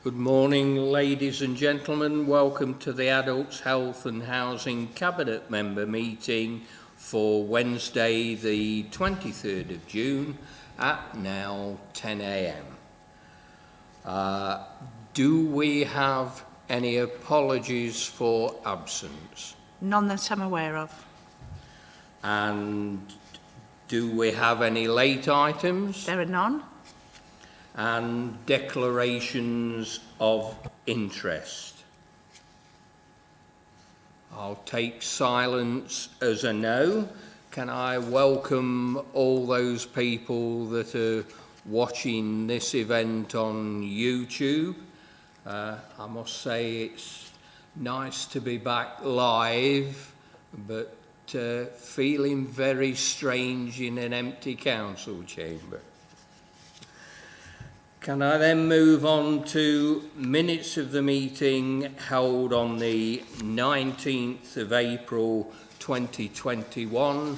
Good morning, ladies and gentlemen. Welcome to the Adults Health and Housing Cabinet Member meeting for Wednesday, the 23rd of June at now 10 a.m. Do we have any apologies for absence? None that I'm aware of. And do we have any late items? There are none. And declarations of interest. I'll take silence as a no. Can I welcome all those people that are watching this event on YouTube? I must say it's nice to be back live, but feeling very strange in an empty council chamber. Can I then move on to minutes of the meeting held on the 19th of April 2021?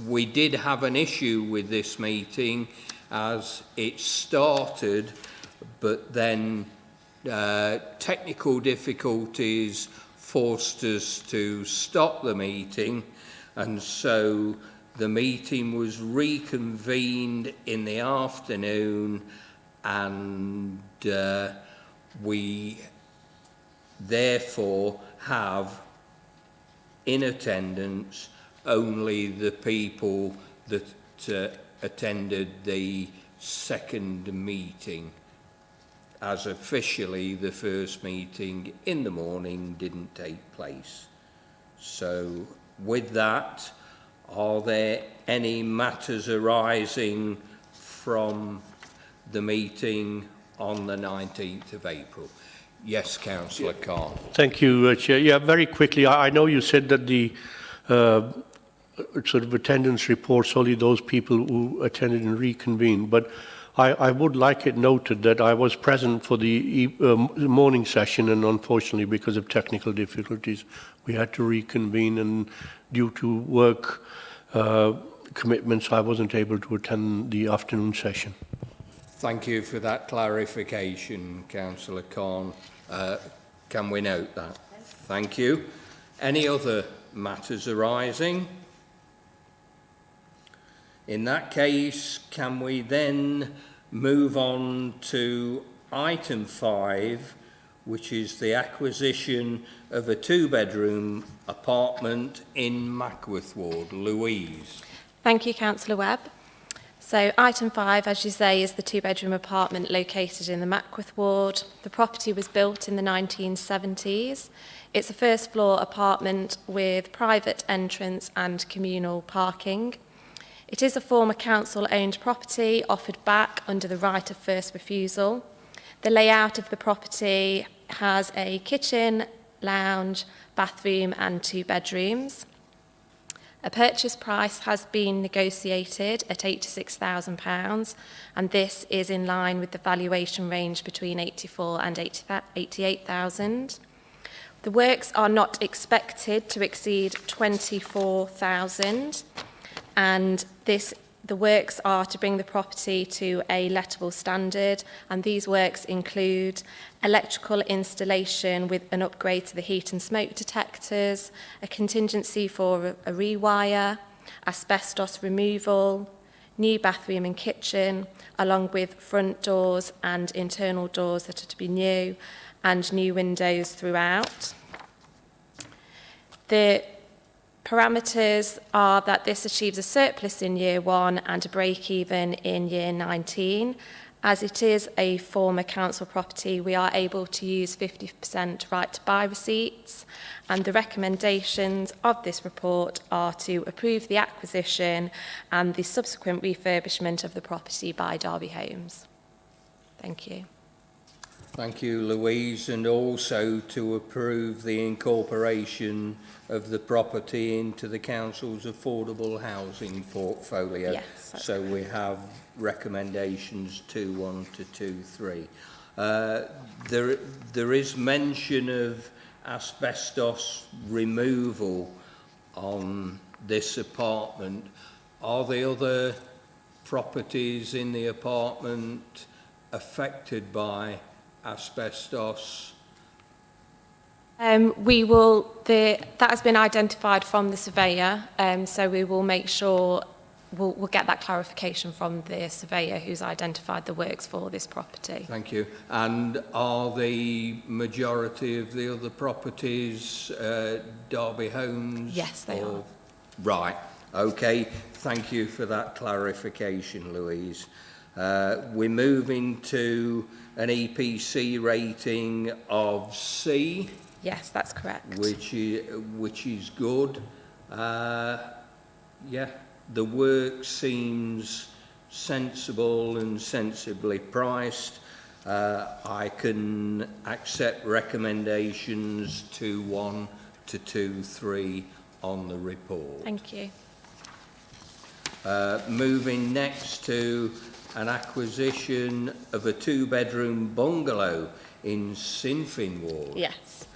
We did have an issue with this meeting as it started, but then technical difficulties forced us to stop the meeting, and so the meeting was reconvened in the afternoon, and we therefore have in attendance only the people that attended the second meeting, as officially the first meeting in the morning didn't take place. So with that, are there any matters arising from the meeting on the 19th of April? Yes, Councillor Khan. Thank you, Chair. Yeah, very quickly, I know you said that the sort of attendance reports only those people who attended and reconvened, but I would like it noted that I was present for the morning session, and unfortunately because of technical difficulties we had to reconvene, and due to work commitments I wasn't able to attend the afternoon session. Thank you for that clarification, Councillor Khan. Can we note that? Thank you. Any other matters arising? In that case, can we then move on to item 5, which is the acquisition of a 2-bedroom apartment in Mackworth Ward? Louise. Thank you, Councillor Webb. So item 5, as you say, is the 2-bedroom apartment located in the Mackworth Ward. The property was built in the 1970s. It's a first floor apartment with private entrance and communal parking. It is a former council-owned property offered back under the right of first refusal. The layout of the property has a kitchen, lounge, bathroom and 2 bedrooms. A purchase price has been negotiated at £86,000, and this is in line with the valuation range between 84 and 88,000. The works are not expected to exceed 24,000, and the works are to bring the property to a lettable standard, and these works include electrical installation with an upgrade to the heat and smoke detectors, a contingency for a rewire, asbestos removal, new bathroom and kitchen, along with front doors and internal doors that are to be new, and new windows throughout. The parameters are that this achieves a surplus in year 1 and a break-even in year 19. As it is a former council property, we are able to use 50% right to buy receipts, and the recommendations of this report are to approve the acquisition and the subsequent refurbishment of the property by Derby Homes. Thank you. Thank you, Louise, and also to approve the incorporation of the property into the council's affordable housing portfolio. Yes. So we have recommendations 2.1 to 2.3. There is mention of asbestos removal on this apartment. Are the other properties in the apartment affected by asbestos? That has been identified from the surveyor, so we will make sure we'll get that clarification from the surveyor who's identified the works for this property. Thank you. And are the majority of the other properties Derby Homes? Yes, they are. Right. Okay. Thank you for that clarification, Louise. We're moving to an EPC rating of C. Yes, that's correct. Which is good. Yeah, the work seems sensible and sensibly priced. I can accept recommendations 2.1 to 2.3 on the report. Thank you. Moving next to an acquisition of a 2-bedroom bungalow in Sinfin Ward. Yes.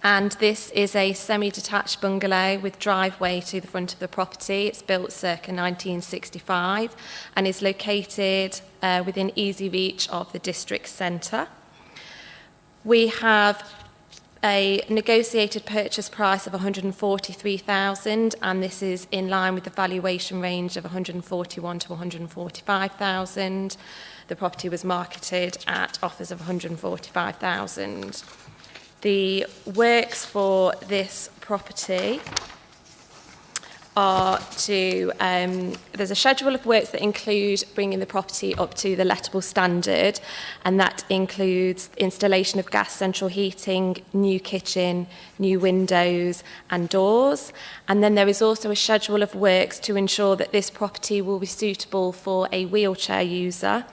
And this is a semi-detached bungalow with driveway to the front of the property. It's built circa 1965 and is located within easy reach of the district centre. We have a negotiated purchase price of 143,000, and this is in line with the valuation range of 141 to 145,000. The property was marketed at offers of 145,000. The works for this property are there's a schedule of works that include bringing the property up to the lettable standard, and that includes installation of gas central heating, new kitchen, new windows and doors. And then there is also a schedule of works to ensure that this property will be suitable for a wheelchair user.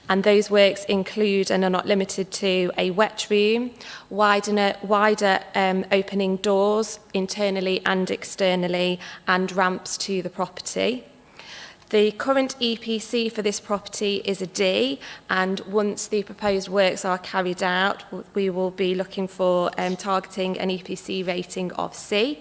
And those works include, and are not limited to, a wet room, wider opening doors internally and externally, and ramps to the property. The current EPC for this property is a D, and once the proposed works are carried out, we will be looking for targeting an EPC rating of C.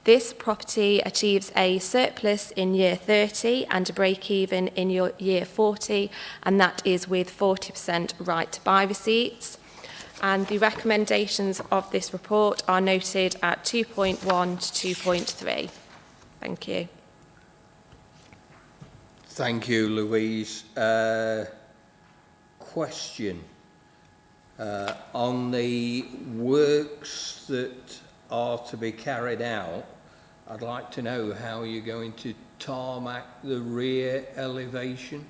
This property achieves a surplus in year 30 and a break-even in year 40, and that is with 40% right to buy receipts. And the recommendations of this report are noted at 2.1 to 2.3. Thank you. Thank you, Louise. Question. On the works that are to be carried out, I'd like to know how you're going to tarmac the rear elevation.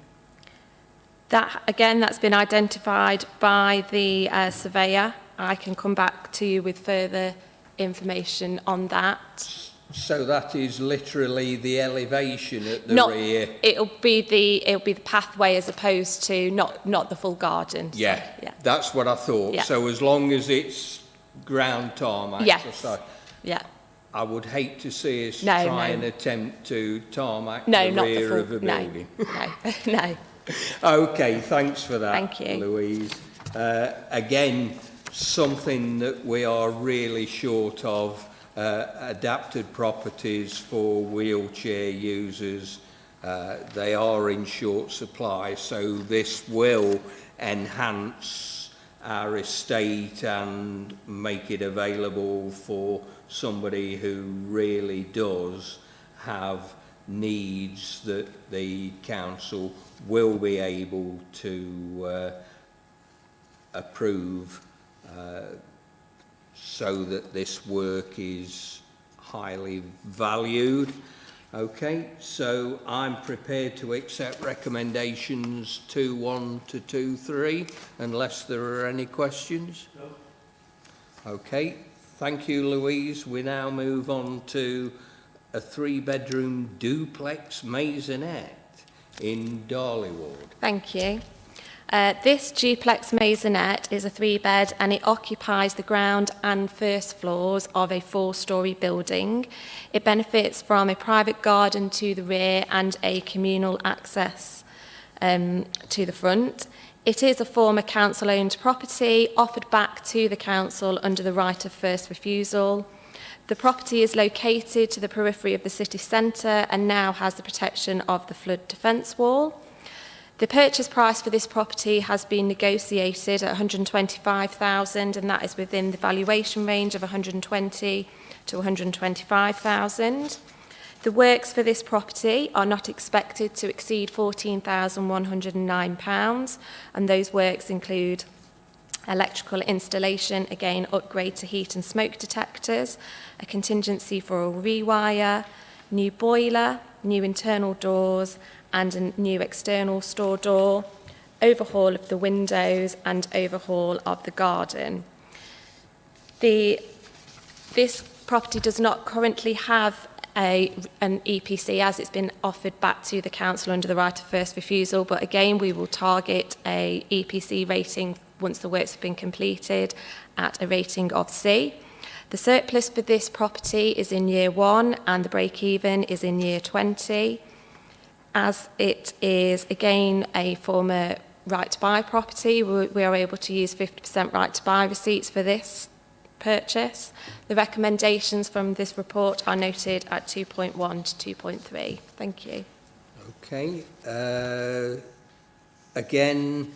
That, again, that's been identified by the surveyor. I can come back to you with further information on that. So that is literally the elevation at the rear? It'll be the pathway as opposed to not the full garden. So, Yeah, that's what I thought. Yeah. So as long as it's ground tarmac, Yes. Yeah. I would hate to see us No, try no. and attempt to tarmac No, the not the rear full. of a building. No. Okay, thanks for that, Thank you. Louise. Again, something that we are really short of, adapted properties for wheelchair users. They are in short supply, so this will enhance our estate and make it available for somebody who really does have needs that the council will be able to approve, so that this work is highly valued. Okay, so I'm prepared to accept recommendations 2.1 to 2.3, unless there are any questions. No. Okay, thank you, Louise. We now move on to a 3-bedroom duplex maisonette in Darley Ward. Thank you. This duplex maisonette is a 3-bed, and it occupies the ground and first floors of a 4-storey building. It benefits from a private garden to the rear and a communal access to the front. It is a former council-owned property offered back to the council under the right of first refusal. The property is located to the periphery of the city centre and now has the protection of the flood defence wall. The purchase price for this property has been negotiated at 125,000, and that is within the valuation range of 120 to 125,000. The works for this property are not expected to exceed £14,109, and those works include electrical installation, again upgrade to heat and smoke detectors, a contingency for a rewire, new boiler, new internal doors and a new external store door, overhaul of the windows and overhaul of the garden. This property does not currently have an EPC as it's been offered back to the council under the right of first refusal, but again we will target a EPC rating once the works have been completed at a rating of C. The surplus for this property is in year 1 and the break-even is in year 20. As it is again a former right-to-buy property, we are able to use 50% right-to-buy receipts for this purchase. The recommendations from this report are noted at 2.1 to 2.3. Thank you. Okay. Again,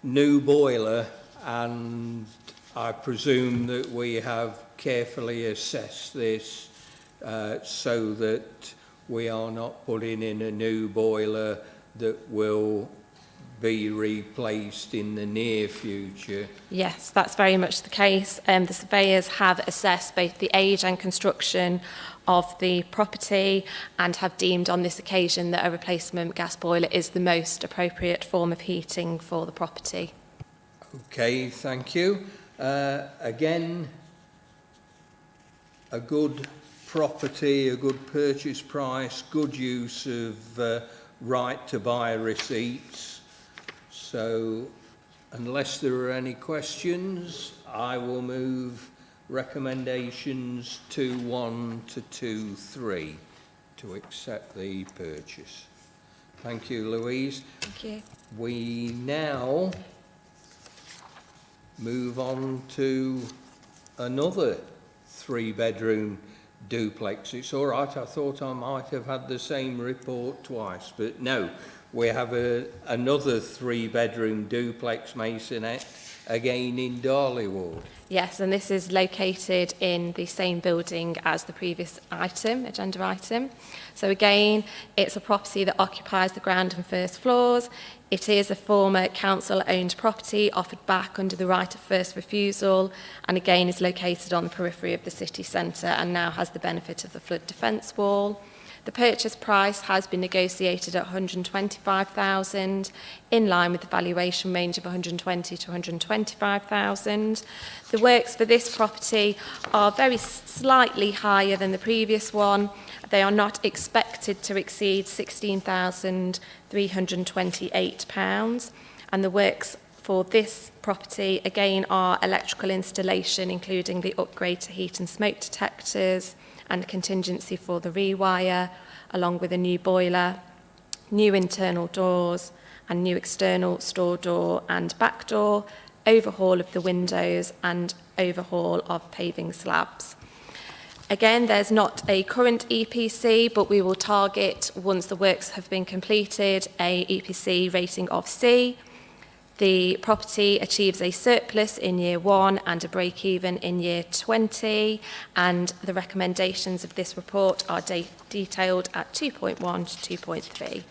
new boiler, and I presume that we have carefully assessed this so that we are not putting in a new boiler that will be replaced in the near future. Yes, that's very much the case. The surveyors have assessed both the age and construction of the property and have deemed on this occasion that a replacement gas boiler is the most appropriate form of heating for the property. Okay, thank you. Again, a good property, a good purchase price, good use of right to buy receipts. So, unless there are any questions, I will move recommendations 2.1 to 2.3 to accept the purchase. Thank you, Louise. Thank you. We now move on to another 3-bedroom duplex. It's all right, I thought I might have had the same report twice, but no. We have another 3-bedroom duplex masonette, again in Darley Ward. Yes, and this is located in the same building as the previous item, agenda item. So again, it's a property that occupies the ground and first floors. It is a former council-owned property offered back under the right of first refusal, and again is located on the periphery of the city centre and now has the benefit of the flood defence wall. The purchase price has been negotiated at 125,000, in line with the valuation range of 120 to 125,000. The works for this property are very slightly higher than the previous one. They are not expected to exceed £16,328, and the works for this property again are electrical installation, including the upgrade to heat and smoke detectors and contingency for the rewire, along with a new boiler, new internal doors and new external store door and back door, overhaul of the windows and overhaul of paving slabs. Again, there's not a current EPC, but we will target, once the works have been completed, a EPC rating of C. The property achieves a surplus in year 1 and a break-even in year 20, and the recommendations of this report are detailed at 2.1 to 2.3.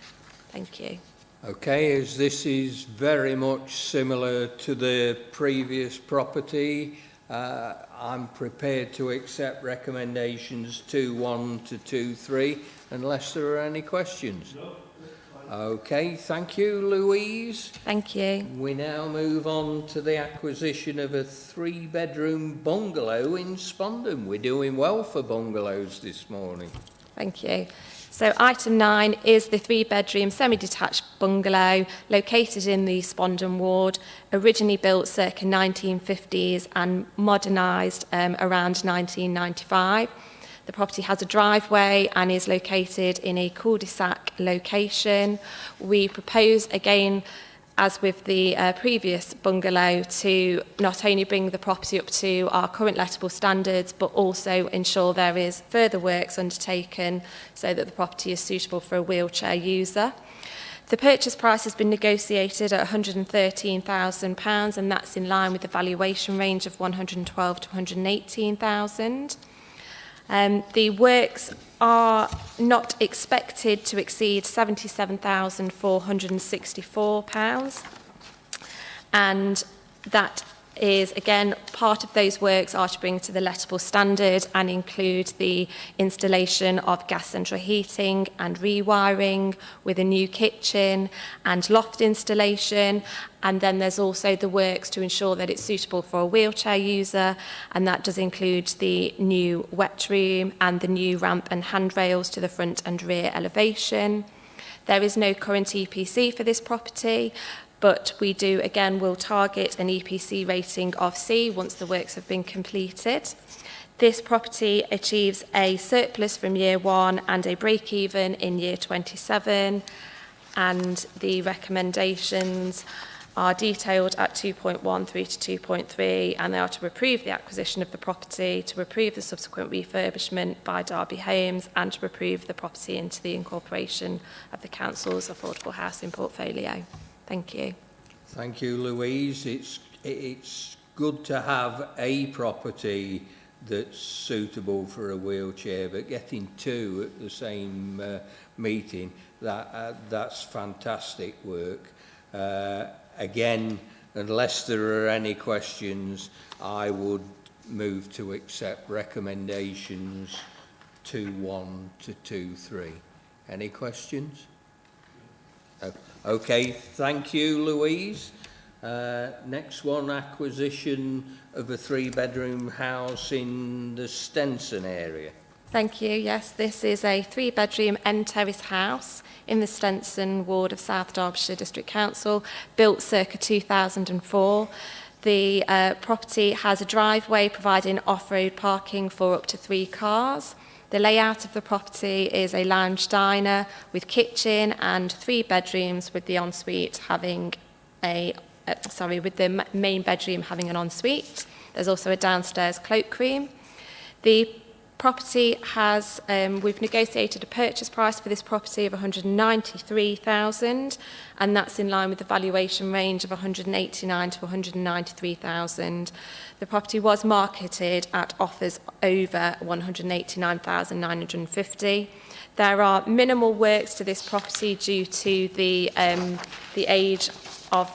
Thank you. Okay, as this is very much similar to the previous property, I'm prepared to accept recommendations 2.1 to 2.3, unless there are any questions. No. Okay, thank you, Louise. Thank you. We now move on to the acquisition of a 3-bedroom bungalow in Spondon. We're doing well for bungalows this morning. Thank you. So item 9 is the 3-bedroom semi-detached bungalow located in the Spondon ward, originally built circa 1950s and modernised around 1995. The property has a driveway and is located in a cul-de-sac location. We propose, again, as with the previous bungalow, to not only bring the property up to our current lettable standards, but also ensure there is further works undertaken so that the property is suitable for a wheelchair user. The purchase price has been negotiated at £113,000, and that's in line with the valuation range of 112 to 118,000. The works are not expected to exceed £77,464, and that is, again, part of those works are to bring to the lettable standard and include the installation of gas central heating and rewiring with a new kitchen and loft installation. And then there's also the works to ensure that it's suitable for a wheelchair user, and that does include the new wet room and the new ramp and handrails to the front and rear elevation. There is no current EPC for this property, but we do, again, will target an EPC rating of C once the works have been completed. This property achieves a surplus from year 1 and a break-even in year 27, and the recommendations are detailed at 2.1 through to 2.3, and they are to approve the acquisition of the property, to approve the subsequent refurbishment by Derby Homes, and to approve the property into the incorporation of the council's affordable housing portfolio. Thank you. Thank you, Louise. It's good to have a property that's suitable for a wheelchair, but getting two at the same meeting, that's fantastic work. Again, unless there are any questions, I would move to accept recommendations 2.1 to 2.3. Any questions? Okay, thank you, Louise. Next one, acquisition of a 3-bedroom house in the Stenson area. Thank you. Yes, this is a 3-bedroom end terrace house in the Stenson ward of South Derbyshire District Council, built circa 2004. The property has a driveway providing off-road parking for up to 3 cars. The layout of the property is a lounge diner with kitchen and 3 bedrooms, with the ensuite having with the main bedroom having an ensuite. There's also a downstairs cloakroom. The property has, we've negotiated a purchase price for this property of £193,000, and that's in line with the valuation range of £189,000 to £193,000. The property was marketed at offers over £189,950. There are minimal works to this property due to the age of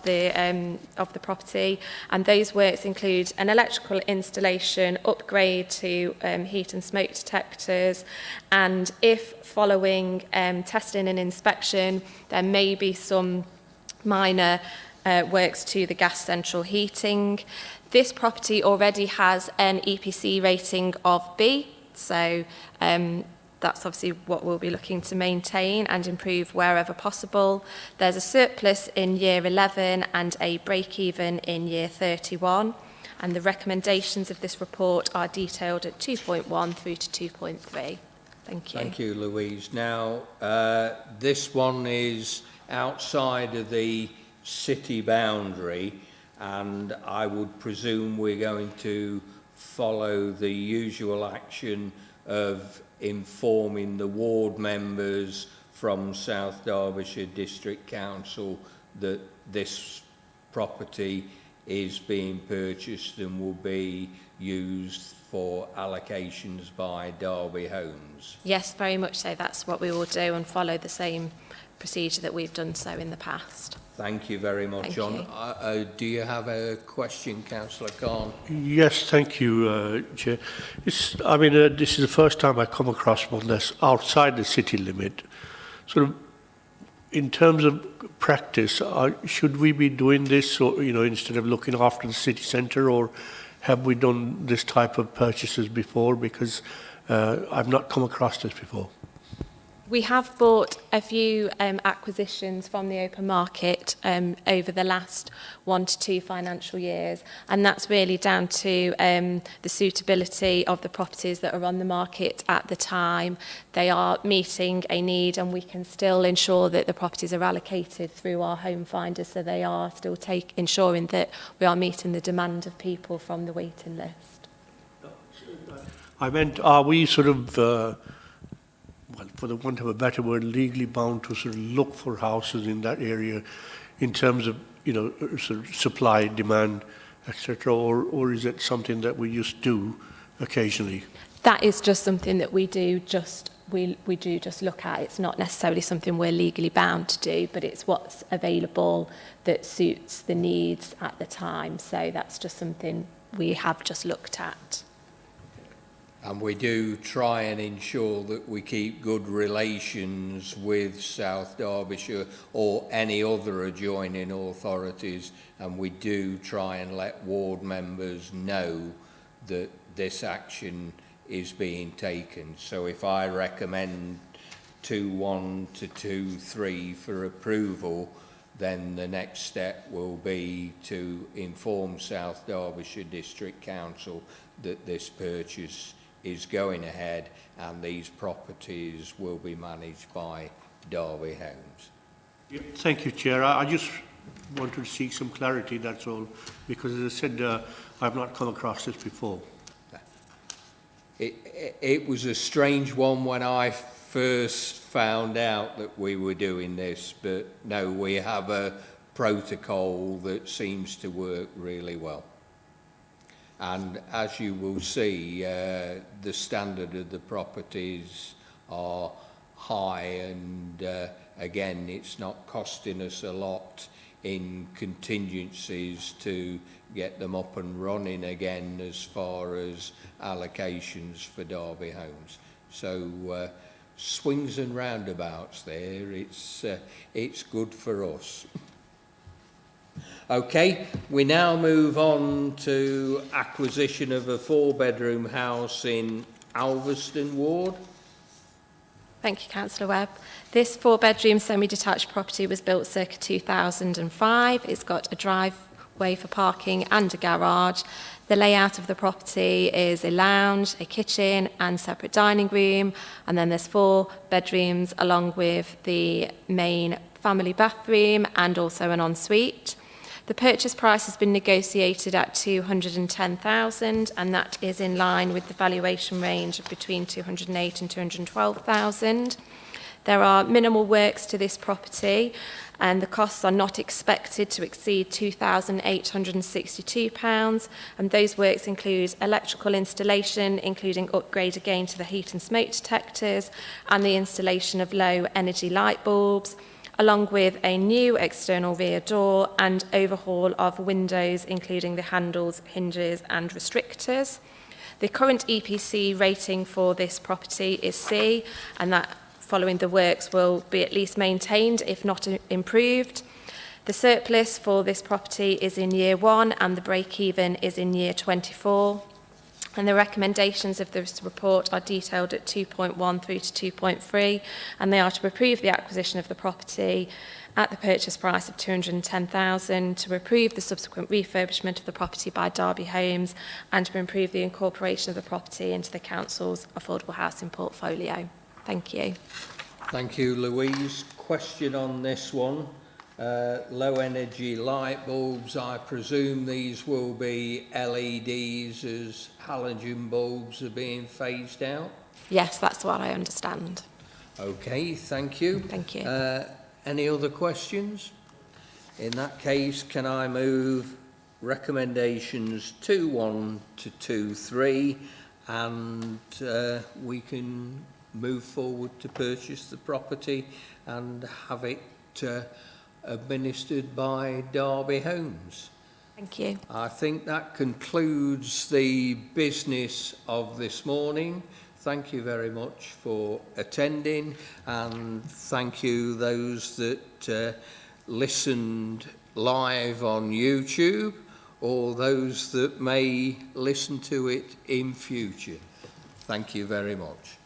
the property, and those works include an electrical installation, upgrade to heat and smoke detectors, and if following testing and inspection, there may be some minor works to the gas central heating. This property already has an EPC rating of B, so that's obviously what we'll be looking to maintain and improve wherever possible. There's a surplus in year 11 and a break-even in year 31, and the recommendations of this report are detailed at 2.1 through to 2.3. Thank you. Thank you, Louise. Now, this one is outside of the city boundary, and I would presume we're going to follow the usual action of informing the ward members from South Derbyshire District Council that this property is being purchased and will be used for allocations by Derby Homes. Yes, very much so. That's what we will do, and follow the same procedure that we've done so in the past. Thank you very much, Thank John. you. Do you have a question, Councillor Khan? Yes, thank you, Chair. This is the first time I come across one that's outside the city limit. Sort of, in terms of practice, should we be doing this, or, instead of looking after the city centre, or have we done this type of purchases before? Because I've not come across this before. We have bought a few acquisitions from the open market over the last 1 to 2 financial years, and that's really down to the suitability of the properties that are on the market at the time. They are meeting a need, and we can still ensure that the properties are allocated through our home finder, so they are still ensuring that we are meeting the demand of people from the waiting list. I meant, are we sort of well, for the want of a better word, legally bound to sort of look for houses in that area in terms of, sort of supply, demand, etc., or is it something that we just do occasionally? That is just something that we do we do just look at. It's not necessarily something we're legally bound to do, but it's what's available that suits the needs at the time. So that's just something we have just looked at. And we do try and ensure that we keep good relations with South Derbyshire or any other adjoining authorities, and we do try and let ward members know that this action is being taken. So if I recommend 2.1 to 2.3 for approval, then the next step will be to inform South Derbyshire District Council that this purchase is going ahead and these properties will be managed by Derby Homes. Thank you, Chair. I just wanted to seek some clarity, that's all, because as I said, I've not come across this before. It was a strange one when I first found out that we were doing this, but no, we have a protocol that seems to work really well. And as you will see, the standard of the properties are high, and again, it's not costing us a lot in contingencies to get them up and running again as far as allocations for Derby Homes. So swings and roundabouts there, it's good for us. Okay, we now move on to acquisition of a 4-bedroom house in Alveston Ward. Thank you, Councillor Webb. This 4-bedroom semi-detached property was built circa 2005. It's got a driveway for parking and a garage. The layout of the property is a lounge, a kitchen and separate dining room, and then there's 4 bedrooms along with the main family bathroom and also an ensuite. The purchase price has been negotiated at $210,000, and that is in line with the valuation range of between $208,000 and $212,000. There are minimal works to this property, and the costs are not expected to exceed £2,862, and those works include electrical installation, including upgrade again to the heat and smoke detectors, and the installation of low energy light bulbs, along with a new external rear door and overhaul of windows, including the handles, hinges and restrictors. The current EPC rating for this property is C, and that following the works will be at least maintained, if not improved. The surplus for this property is in year 1 and the break-even is in year 24. And the recommendations of this report are detailed at 2.1 through to 2.3, and they are to approve the acquisition of the property at the purchase price of $210,000, to approve the subsequent refurbishment of the property by Derby Homes, and to improve the incorporation of the property into the Council's affordable housing portfolio. Thank you. Thank you, Louise. Question on this one. Low energy light bulbs, I presume these will be LEDs as halogen bulbs are being phased out? Yes, that's what I understand. Okay, thank you. Thank you. Any other questions? In that case, can I move recommendations 2.1 to 2.3, and we can move forward to purchase the property and have it administered by Derby Homes. Thank you. I think that concludes the business of this morning. Thank you very much for attending, and thank you those that listened live on YouTube or those that may listen to it in future. Thank you very much.